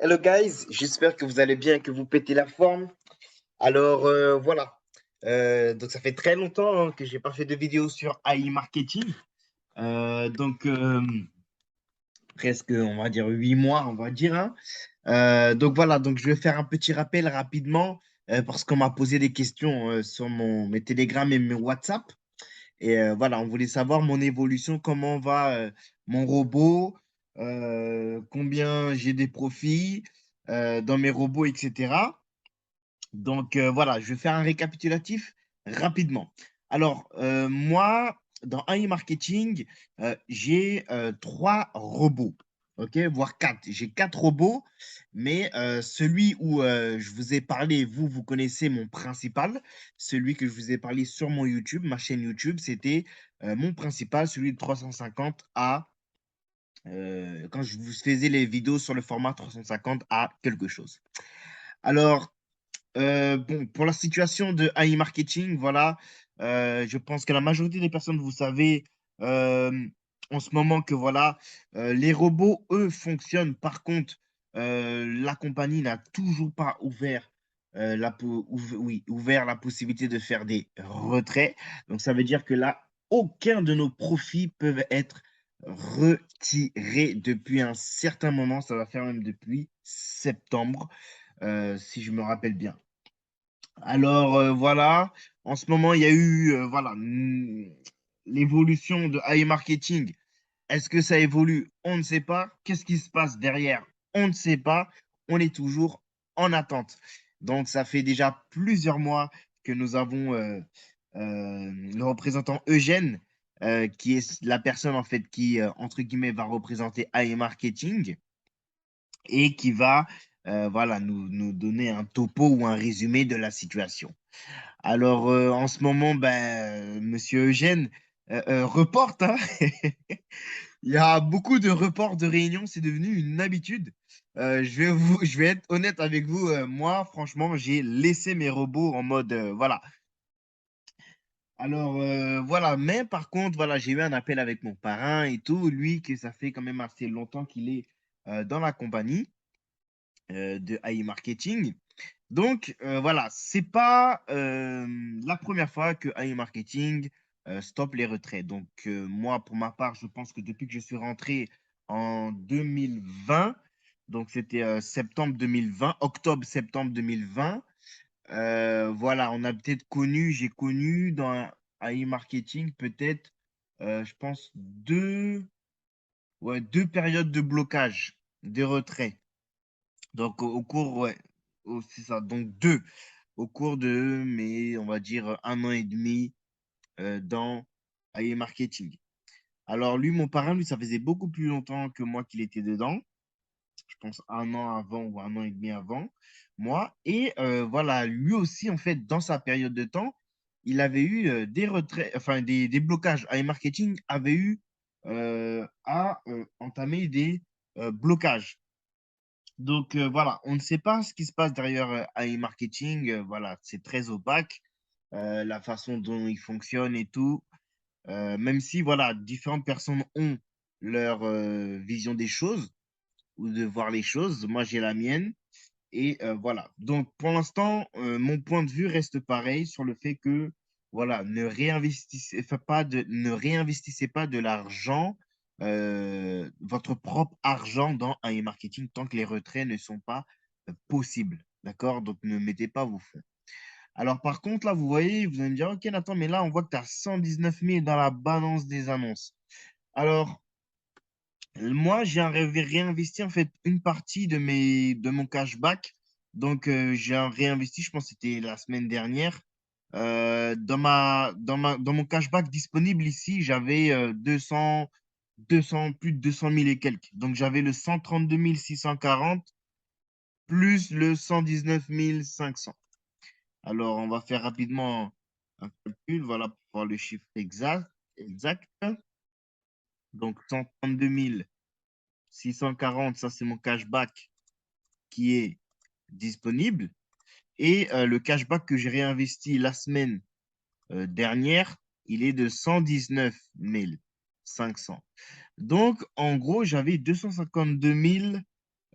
Hello guys, j'espère que vous allez bien et que vous pétez la forme. Alors voilà. Donc ça fait très longtemps que j'ai pas fait de vidéo sur AI marketing. Donc presque on va dire 8 mois, on va dire, hein. Donc voilà, donc je vais faire un petit rappel rapidement parce qu'on m'a posé des questions sur mes Telegram et mes WhatsApp. Et voilà, on voulait savoir mon évolution, comment va mon robot, combien j'ai des profits dans mes robots, etc. Donc voilà, je vais faire un récapitulatif rapidement. Alors, moi, dans AI Marketing, j'ai 3 robots, ok, voire 4. J'ai 4 robots, mais celui où je vous ai parlé, vous connaissez mon principal, celui que je vous ai parlé sur mon YouTube, ma chaîne YouTube, c'était mon principal, celui de 350 à, quand je vous faisais les vidéos sur le format 350 à quelque chose. Alors, bon, pour la situation de AI marketing, voilà, je pense que la majorité des personnes, vous savez, euh, en ce moment que voilà, les robots, eux, fonctionnent. Par contre, la compagnie n'a toujours pas ouvert, oui, ouvert la possibilité de faire des retraits. Donc, ça veut dire que là, aucun de nos profits peuvent être retirés depuis un certain moment. Ça va faire même depuis septembre, si je me rappelle bien. Alors voilà, en ce moment, il y a eu voilà, l'évolution de AI marketing. Est-ce que ça évolue? On ne sait pas. Qu'est-ce qui se passe derrière? On ne sait pas. On est toujours en attente. Donc, ça fait déjà plusieurs mois que nous avons le représentant Eugène, qui est la personne en fait qui, entre guillemets, va représenter AI marketing et qui va voilà, nous donner un topo ou un résumé de la situation. Alors, en ce moment, ben, Monsieur Eugène reporte, hein. Il y a beaucoup de reports de réunions, c'est devenu une habitude. Je vais être honnête avec vous. Moi, franchement, j'ai laissé mes robots en mode, voilà. Alors, voilà. Mais par contre, voilà, j'ai eu un appel avec mon parrain et tout. Lui, que ça fait quand même assez longtemps qu'il est dans la compagnie de AI Marketing. Donc, voilà, c'est pas la première fois que AI Marketing stoppe les retraits. Donc, moi, pour ma part, je pense que depuis que je suis rentré en 2020, donc c'était septembre 2020, octobre-septembre 2020, voilà, on a peut-être connu, j'ai connu dans AI Marketing peut-être, je pense, deux périodes de blocage, des retraits. Donc, au cours, ouais, c'est ça, donc deux au cours de mes, on va dire, 1 an et demi dans AI Marketing. Alors, lui, mon parrain, lui, ça faisait beaucoup plus longtemps que moi qu'il était dedans. Je pense 1 an avant ou 1 an et demi avant moi. Et voilà, lui aussi, en fait, dans sa période de temps, il avait eu des retraits, enfin, des blocages. AI Marketing avait eu à entamer des blocages. Donc voilà, on ne sait pas ce qui se passe derrière AI Marketing. Voilà, c'est très opaque, la façon dont il fonctionne et tout. Même si voilà, différentes personnes ont leur vision des choses ou de voir les choses. Moi, j'ai la mienne. Et voilà. Donc pour l'instant, mon point de vue reste pareil sur le fait que voilà, ne réinvestissez pas de l'argent, votre propre argent dans un e-marketing tant que les retraits ne sont pas possibles. D'accord? Donc ne mettez pas vos fonds. Alors par contre, là, vous voyez, vous allez me dire, OK, Nathan, mais là, on voit que tu as 119 000 dans la balance des annonces. Alors, moi, réinvesti en fait une partie de mon cashback. Donc, j'ai réinvesti, je pense que c'était la semaine dernière. Dans mon cashback disponible ici, j'avais 200, plus de 200 000 et quelques. Donc, j'avais le 132 640 plus le 119 500. Alors, on va faire rapidement un calcul, voilà, pour voir le chiffre exact. Donc, 132 640, ça c'est mon cashback qui est disponible. Et le cashback que j'ai réinvesti la semaine dernière, il est de 119 500. Donc, en gros, j'avais 252 000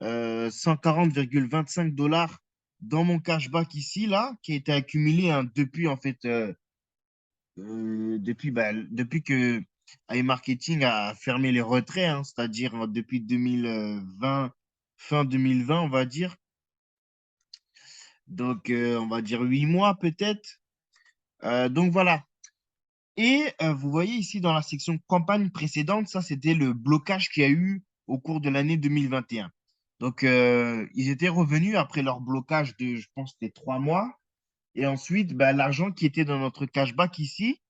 $140,25 dans mon cashback ici, là, qui a été accumulé hein, depuis, en fait, depuis que iMarketing a fermé les retraits, hein, c'est-à-dire depuis 2020, fin 2020, on va dire. Donc, on va dire 8 mois peut-être. Donc, voilà. Et vous voyez ici dans la section campagne précédente, ça, c'était le blocage qu'il y a eu au cours de l'année 2021. Donc, ils étaient revenus après leur blocage de, je pense, c'était 3 mois. Et ensuite, bah, l'argent qui était dans notre cashback ici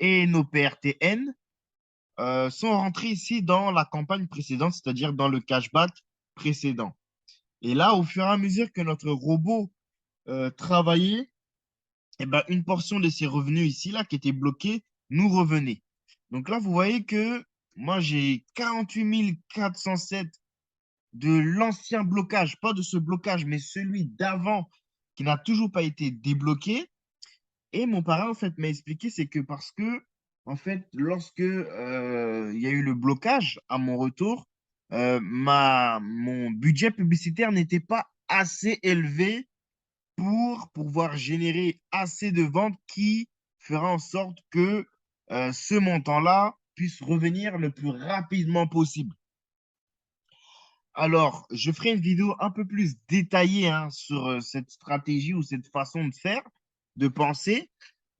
et nos PRTN sont rentrés ici dans la campagne précédente, c'est-à-dire dans le cashback précédent. Et là, au fur et à mesure que notre robot travaillait, eh ben, une portion de ces revenus ici, là, qui étaient bloqués, nous revenait. Donc là, vous voyez que moi, j'ai 48 407 de l'ancien blocage, pas de ce blocage, mais celui d'avant qui n'a toujours pas été débloqué. Et mon parrain, en fait, m'a expliqué, c'est que parce que, en fait, lorsque il y a eu le blocage à mon retour, mon budget publicitaire n'était pas assez élevé pour pouvoir générer assez de ventes qui fera en sorte que ce montant-là puisse revenir le plus rapidement possible. Alors, je ferai une vidéo un peu plus détaillée hein, sur cette stratégie ou cette façon de faire, de penser.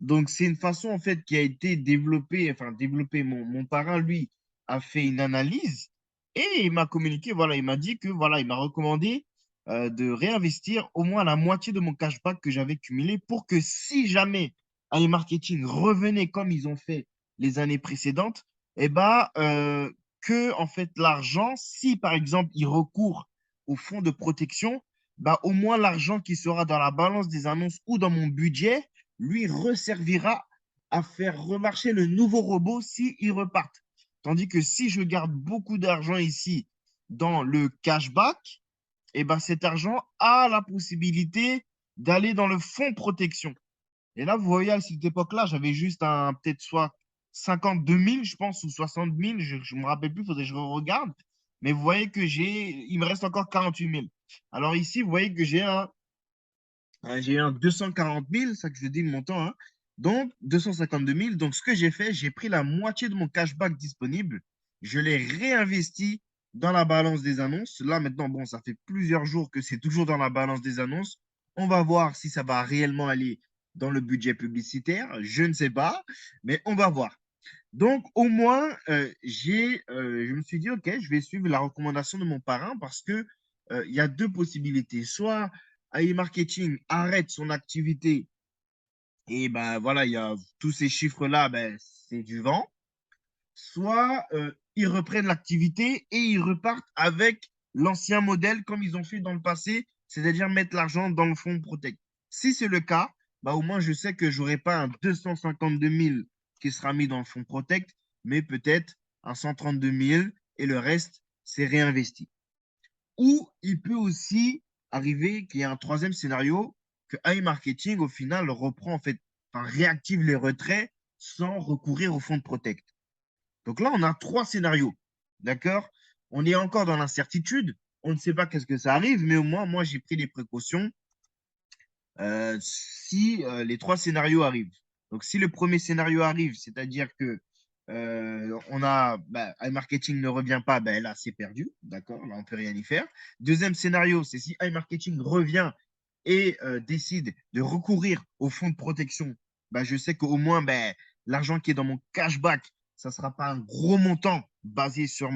Donc, c'est une façon en fait qui a été développée, enfin développée. Mon parrain, lui, a fait une analyse et il m'a communiqué, voilà, il m'a dit que voilà, il m'a recommandé de réinvestir au moins la moitié de mon cashback que j'avais cumulé pour que si jamais iMarketing revenait comme ils ont fait les années précédentes, eh ben, que en fait l'argent, si par exemple il recourt au fonds de protection, bah, au moins l'argent qui sera dans la balance des annonces ou dans mon budget, lui resservira à faire remarcher le nouveau robot si il repart. Tandis que si je garde beaucoup d'argent ici dans le cashback, et ben cet argent a la possibilité d'aller dans le fonds de protection. Et là, vous voyez, à cette époque-là, j'avais juste un, peut-être soit 52 000, je pense, ou 60 000, je ne me rappelle plus, il faudrait que je regarde. Mais vous voyez que il me reste encore 48 000. Alors ici, vous voyez que j'ai un 240 000, ça que je dis le montant, hein. Donc 252 000. Donc ce que j'ai fait, j'ai pris la moitié de mon cashback disponible, je l'ai réinvesti dans la balance des annonces. Là maintenant, bon, ça fait plusieurs jours que c'est toujours dans la balance des annonces. On va voir si ça va réellement aller dans le budget publicitaire. Je ne sais pas, mais on va voir. Donc, au moins, je me suis dit, OK, je vais suivre la recommandation de mon parrain parce que il y a deux possibilités. Soit iMarketing arrête son activité et ben voilà, il y a tous ces chiffres-là, ben, c'est du vent. Soit ils reprennent l'activité et ils repartent avec l'ancien modèle comme ils ont fait dans le passé, c'est-à-dire mettre l'argent dans le fonds Protect. Si c'est le cas, bah, au moins je sais que je n'aurai pas un 252 000 qui sera mis dans le fonds Protect, mais peut-être un 132 000 et le reste, c'est réinvesti. Ou il peut aussi arriver qu'il y ait un troisième scénario, que iMarketing, au final, reprend en fait, enfin, réactive les retraits sans recourir au fonds de Protect. Donc là, on a trois scénarios. D'accord? On est encore dans l'incertitude. On ne sait pas qu'est-ce que ça arrive, mais au moins, moi, j'ai pris les précautions si les trois scénarios arrivent. Donc, si le premier scénario arrive, c'est-à-dire que iMarketing ne revient pas, ben là, c'est perdu. D'accord? Là, on ne peut rien y faire. Deuxième scénario, c'est si iMarketing revient et décide de recourir au fonds de protection, ben, je sais qu'au moins, ben, l'argent qui est dans mon cashback, ça ne sera pas un gros montant basé sur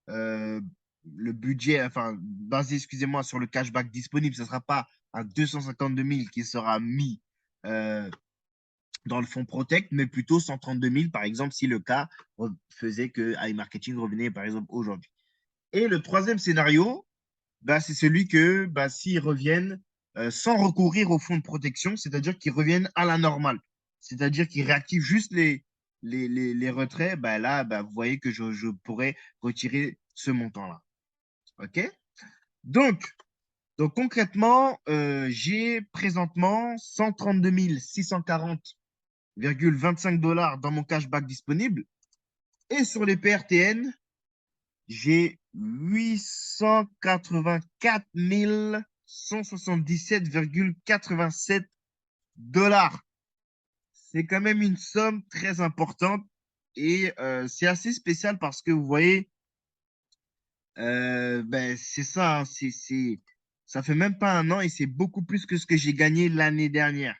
euh, le budget, enfin, basé, excusez-moi, sur le cashback disponible. Ce ne sera pas à 252 000 qui sera mis euh, dans le fonds Protect, mais plutôt 132 000, par exemple, si le cas faisait que iMarketing revenait, par exemple, aujourd'hui. Et le troisième scénario, bah, c'est celui que bah, s'ils reviennent sans recourir au fonds de protection, c'est-à-dire qu'ils reviennent à la normale, c'est-à-dire qu'ils réactivent juste les retraits, bah, là, bah, vous voyez que je pourrais retirer ce montant-là. OK? Donc, donc concrètement, j'ai présentement 132 640,25 $ dans mon cashback disponible. Et sur les PRTN, j'ai 884 177,87 dollars. C'est quand même une somme très importante et c'est assez spécial parce que vous voyez, ben, c'est ça, hein, ça fait même pas un an et c'est beaucoup plus que ce que j'ai gagné l'année dernière.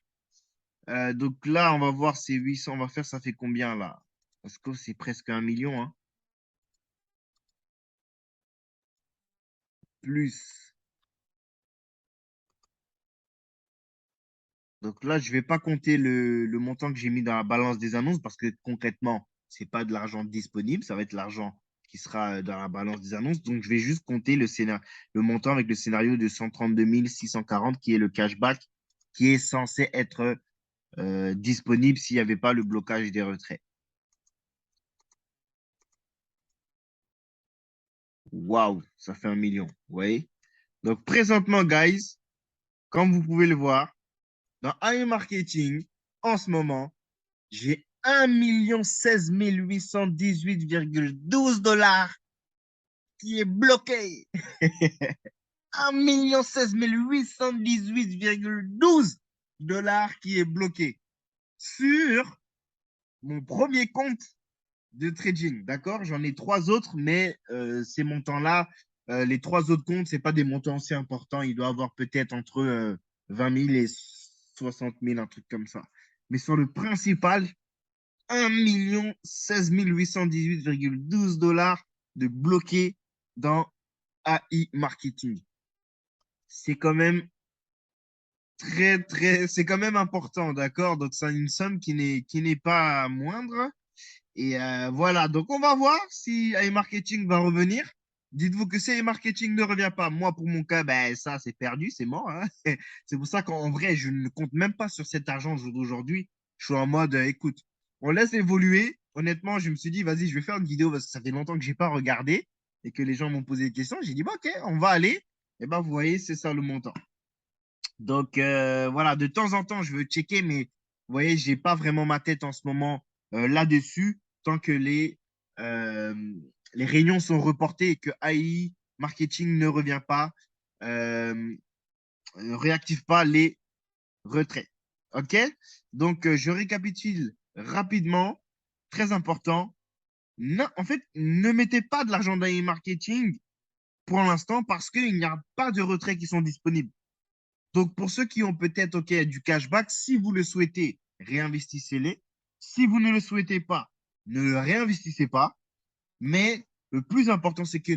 Donc là, on va voir ces 800, on va faire, ça fait combien là? Parce que c'est presque 1 million, hein, plus. Donc là, je vais pas compter le montant que j'ai mis dans la balance des annonces parce que concrètement, c'est pas de l'argent disponible, ça va être l'argent qui sera dans la balance des annonces. Donc, je vais juste compter le montant avec le scénario de 132 640 qui est le cashback qui est censé être disponible s'il n'y avait pas le blocage des retraits. Waouh, ça fait 1 million. Vous voyez? Donc, présentement, guys, comme vous pouvez le voir, dans AI Marketing, en ce moment, j'ai 1 812 dollars qui est bloqué. 1 812 dollars qui est bloqué sur mon premier compte de trading. D'accord? J'en ai trois autres, mais ces montants-là, les trois autres comptes, ce pas des montants aussi importants. Il doit avoir peut-être entre 20 000 et 60 000, un truc comme ça. Mais sur le principal, 1 16 818,12 dollars de bloqué dans AI Marketing. C'est quand même c'est quand même important, d'accord? Donc, c'est une somme qui n'est pas moindre. Et voilà, donc on va voir si AI Marketing va revenir. Dites-vous que si AI Marketing ne revient pas, moi, pour mon cas, ben, ça, c'est perdu, c'est mort, hein. C'est pour ça qu'en vrai, je ne compte même pas sur cet argent d'aujourd'hui. Je suis en mode, écoute, on laisse évoluer. Honnêtement, je me suis dit, vas-y, je vais faire une vidéo parce que ça fait longtemps que je n'ai pas regardé et que les gens m'ont posé des questions. J'ai dit, bah, ok, on va aller. Et ben, vous voyez, c'est ça le montant. Donc, voilà, de temps en temps, je veux checker, mais vous voyez, j'ai pas vraiment ma tête en ce moment là-dessus tant que euh, les réunions sont reportées et que AI marketing ne revient pas, euh, réactive pas les retraits. OK? Donc, je récapitule rapidement. Très important. Non, en fait, ne mettez pas de l'argent dans AI marketing pour l'instant parce qu'il n'y a pas de retraits qui sont disponibles. Donc, pour ceux qui ont peut-être OK, du cashback, si vous le souhaitez, réinvestissez-les. Si vous ne le souhaitez pas, ne le réinvestissez pas. Mais le plus important, c'est que